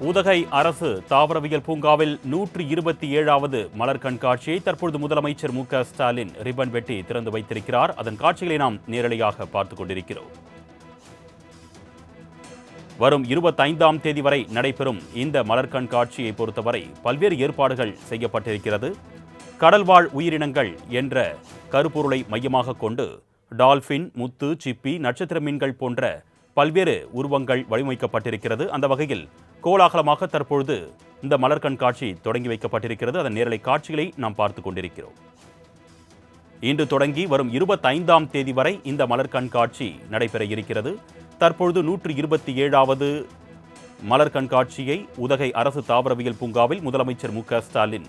உதகை அரசு தாவரவியல் பூங்காவில் 127வது மலர் கண்காட்சியை தற்பொழுது முதலமைச்சர் மு.க.ஸ்டாலின் ரிப்பன் வெட்டி திறந்து வைத்திருக்கிறார். அதன் காட்சிகளை நாம் நேரடியாக பார்த்துக் கொண்டிருக்கிறோம். வரும் 25ஆம் தேதி வரை நடைபெறும் இந்த மலர் கண்காட்சியை பொறுத்தவரை பல்வேறு ஏற்பாடுகள் செய்யப்பட்டிருக்கிறது. கடல்வாழ் உயிரினங்கள் என்ற கருப்பொருளை மையமாக கொண்டு டால்பின், முத்து, சிப்பி, நட்சத்திர மீன்கள் போன்ற பல்வேறு உருவங்கள் வடிவமைக்கப்பட்டிருக்கிறது. அந்த வகையில் கோலாகலமாக தற்பொழுது இந்த மலர் கண்காட்சி தொடங்கி வைக்கப்பட்டிருக்கிறது. அதன் நேரலை காட்சிகளை நாம் பார்த்துக் கொண்டிருக்கிறோம். இன்று தொடங்கி வரும் 25ஆம் தேதி வரை இந்த மலர் கண்காட்சி நடைபெற இருக்கிறது. தற்பொழுது 127வது மலர் கண்காட்சியை உதகை அரசு தாவரவியல் பூங்காவில் முதலமைச்சர் மு.க.ஸ்டாலின்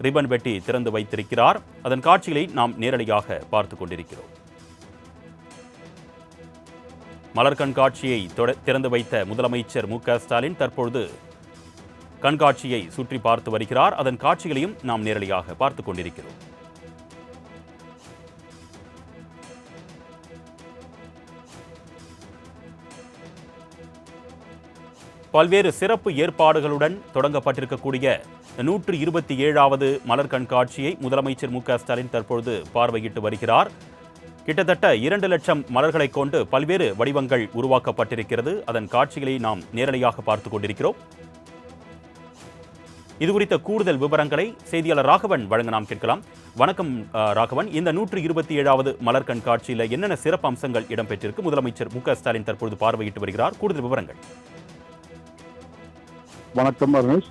ரிப்பன் வெட்டி திறந்து வைத்திருக்கிறார். அதன் காட்சிகளை நாம் நேரடியாக பார்த்துக் கொண்டிருக்கிறோம். மலர் கண்காட்சியை திறந்து வைத்த முதலமைச்சர் மு.க.ஸ்டாலின் தற்பொழுது கண்காட்சியை சுற்றி பார்த்து வருகிறார். அதன் காட்சிகளையும் நாம் நேரடியாக பார்த்துக் கொண்டிருக்கிறோம். பல்வேறு சிறப்பு ஏற்பாடுகளுடன் தொடங்கப்பட்டிருக்கக்கூடிய 127வது மலர் கண்காட்சியை முதலமைச்சர் மு.க.ஸ்டாலின் தற்பொழுது பார்வையிட்டு வருகிறார். கிட்டத்தட்ட 2 லட்சம் மலர்களை கொண்டு பல்வேறு வடிவங்கள் உருவாக்கப்பட்டிருக்கிறது. அதன் காட்சிகளை நாம் நேரடியாக பார்த்துக் கொண்டிருக்கிறோம். இதுகுறித்த கூடுதல் விவரங்களை செய்தியாளர் ராகவன் வழங்க நாம் கேட்கலாம். வணக்கம் ராகவன், இந்த 127வது மலர் கண்காட்சியில் என்னென்ன சிறப்பு அம்சங்கள் இடம்பெற்றிருக்கு? முதலமைச்சர் மு.க.ஸ்டாலின் தற்பொழுது பார்வையிட்டு வருகிறார். கூடுதல் விவரங்கள். வணக்கம் அருணேஷ்.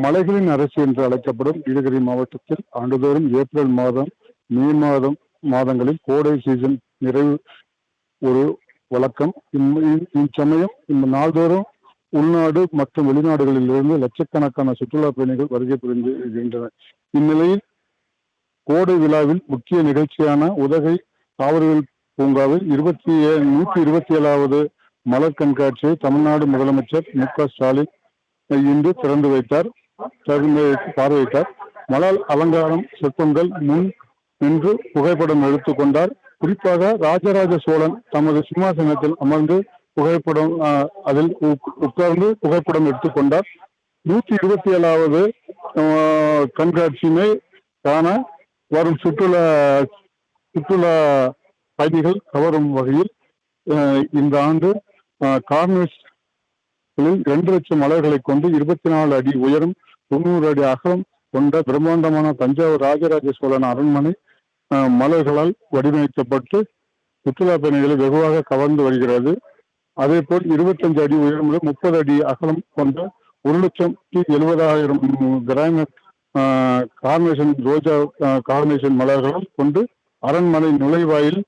மலைகளின் அரசு என்று அழைக்கப்படும் நீலகிரி மாவட்டத்தில் ஆண்டுதோறும் ஏப்ரல் மாதம், மே மாதங்களில் கோடை சீசன் நிறைவு ஒரு வழக்கம். இச்சமயம் இந்த நாள்தோறும் உள்நாடு மற்றும் வெளிநாடுகளிலிருந்து லட்சக்கணக்கான சுற்றுலா பயணிகள் வருகை புரிந்துகின்றனர். இந்நிலையில் கோடை விழாவில் முக்கிய நிகழ்ச்சியான உதகை தாவரவியல் பூங்காவில் 127வது மலர் கண்காட்சியை தமிழ்நாடு முதலமைச்சர் மு.க.ஸ்டாலின் இன்று திறந்து பார்வையிட்டார். மலர் அலங்காரம் சிற்பங்கள் முன் நின்று புகைப்படம் எடுத்துக்கொண்டார். குறிப்பாக ராஜராஜ சோழன் தமது சிம்மாசனத்தில் அமர்ந்து அதில் உட்கார்ந்து புகைப்படம் எடுத்துக்கொண்டார். 127வது கண்காட்சியினை காண வரும் சுற்றுலா பயணிகள் கவரும் வகையில் இந்த ஆண்டு கார்னிவல் 2 லட்சம் மலர்களை கொண்டு 24 அடி உயரம், 90 அடி அகலம் கொண்ட பிரம்மாண்டமான தஞ்சாவூர் ராஜராஜ சோழன் அரண்மனை மலர்களால் வடிவமைக்கப்பட்டு சுற்றுலா பயணிகளை வெகுவாக கவர்ந்து வருகிறது. அதே போல் 25 அடி உயரமுள்ள 30 அடி அகலம் கொண்ட 1,70,000 கிராம் கார்னேஷன் மலர்களால் கொண்டு அரண்மனை நுழைவாயில்,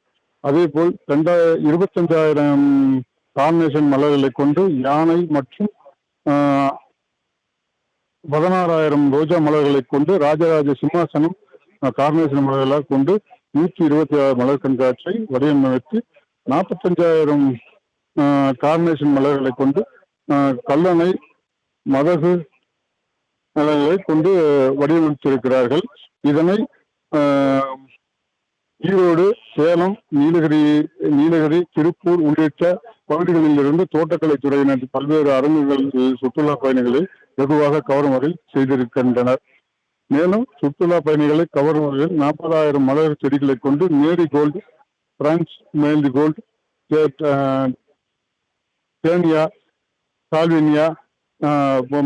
அதே போல் 25,000 கார்னேஷன் மலர்களை கொண்டு யானை மற்றும் 16,000 ரோஜா மலர்களை கொண்டு ராஜராஜ சிம்மாசனம் கார்னேஷன் மலர்களால் கொண்டு 126 மலர் கண்காட்சியை வடிவமைத்து 45,000 கார்னேஷன் மலர்களை கொண்டு கல்லணை மதகு மலர்களை கொண்டு வடிவமைத்திருக்கிறார்கள். இதனை ஈரோடு, சேலம், நீலகிரி, திருப்பூர் உள்ளிட்ட பகுதிகளில் இருந்து தோட்டக்கலைத்துறையினர் பல்வேறு அரங்குகள் சுற்றுலா பயணிகளை வெகுவாக கவரும் வகையில் செய்திருக்கின்றனர். மேலும் சுற்றுலா பயணிகளை கவரும் வகையில் 40,000 மலர் செடிகளை கொண்டு மேரி கோல்டு, பிரான்ஸ் மேல்டி கோல்டு, தேனியா, சால்வினியா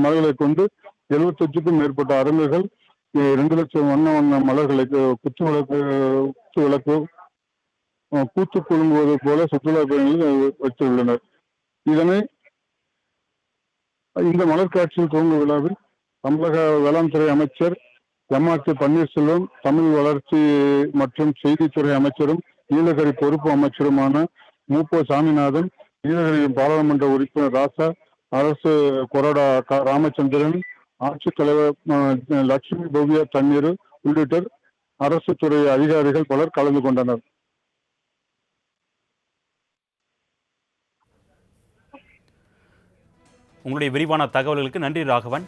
மலர்களை கொண்டு 75க்கும் மேற்பட்ட அரங்குகள் 2 லட்சம் வண்ண மலர்களை குத்து விளக்கு பூத்து குலுங்குவது போல சுற்றுலா பயணிகள் வைத்துள்ளனர். இந்த மலர் காட்சியில் துவங்கும் விழாவில் தமிழக வேளாண் துறை அமைச்சர் எம்.ஆர்.கே. பன்னீர்செல்வம், தமிழ் வளர்ச்சி மற்றும் செய்தித்துறை அமைச்சரும் நீலகிரி பொறுப்பு அமைச்சருமான மு.பொ. சாமிநாதன், நீலகிரி பாராளுமன்ற உறுப்பினர் ராசா, அரசு கொறடா ராமச்சந்திரன், ஆட்சித்தலைவர் லட்சுமி பவ்யா தண்ணீர் உள்ளிட்ட அரசு துறை அதிகாரிகள் பலர் கலந்து கொண்டனர். உங்களுடைய விரிவான தகவல்களுக்கு நன்றி ராகவன்.